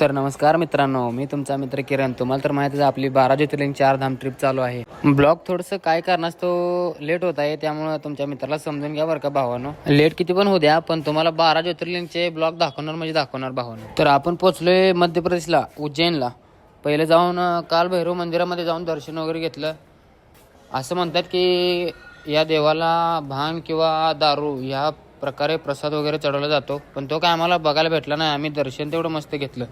तर नमस्कार मित्रांनो, मी तुमचा मित्र किरण. तुम्हाला तर माहितीच आहे आपली 12 ज्योतिर्लिंग 4 धाम ट्रिप चालू आहे. ब्लॉग थोडंसं काय कारणास्तव लेट होत आहे, त्यामुळे तुमच्या मित्राला समजून घ्या बरं का भावानो. लेट किती पण होऊ द्या, पण तुम्हाला 12 ज्योतिर्लिंगचे ब्लॉग दाखवणार म्हणजे दाखवणार भावानो. तर आपण पोहोचलोय मध्य प्रदेशला, उज्जैनला. पहिले जाऊन काल भैरव मंदिरामध्ये जाऊन दर्शन वगैरे घेतलं. असं म्हणतात की या देवाला भांग किंवा दारू ह्या प्रकारे प्रसाद वगैरे चढवला जातो, पण तो काय आम्हाला बघायला भेटला नाही. आम्ही दर्शन तेवढं मस्त घेतलं.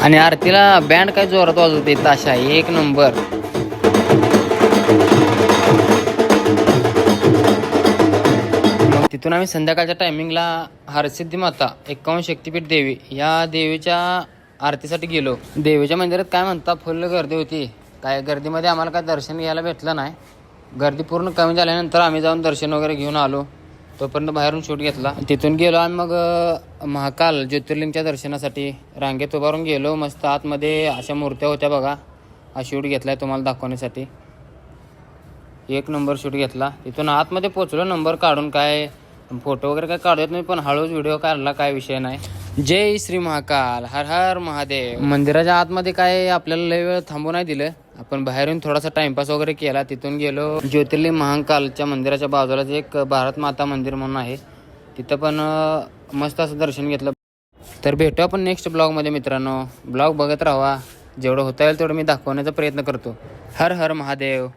आणि आरतीला बँड काय जोरात वाजवते, ताशा एक नंबर. मग तिथून आम्ही संध्याकाळच्या टायमिंगला हरसिद्धी माता 51 शक्तिपीठ देवी या देवीच्या आरतीसाठी गेलो. देवीच्या मंदिरात काय म्हणता फुल गर्दी होती. काय गर्दीमध्ये आम्हाला काय दर्शन घ्यायला भेटलं नाही. गर्दी पूर्ण कमी झाल्यानंतर आम्ही जाऊन दर्शन वगैरे घेऊन आलो. तोपर्यंत बाहेरून शूट घेतला. तिथून गेलो आम्ही मग महाकाल ज्योतिर्लिंगच्या दर्शनासाठी रांगेत उभारून गेलो. मस्त आतमध्ये अशा मूर्त्या होत्या बघा. हा शूट घेतलाय तुम्हाला दाखवण्यासाठी. एक नंबर शूट घेतला. तिथून आतमध्ये पोचलो. नंबर काढून काय फोटो वगैरे काय काढू देत नाही, पण हळूच व्हिडिओ काढला, काय विषय नाही. जय श्री महाकाल, हर हर महादेव. मंदिराच्या आतमध्ये काय आपल्याला लय वेळ थांबू नाही दिलं. आपण बाहेरून थोडासा टाइमपास वगैरे केला. तिथून गेलो ज्योतिर्लिंग महाकालच्या मंदिराच्या बाजूलाच एक भारत माता मंदिर म्हणून आहे, तिथं पण मस्त असं दर्शन घेतलं. तर भेटू आपण नेक्स्ट ब्लॉगमध्ये मित्रांनो. ब्लॉग बघत राहा. जेवढं होता येईल तेवढं मी दाखवण्याचा प्रयत्न करतो. हर हर महादेव.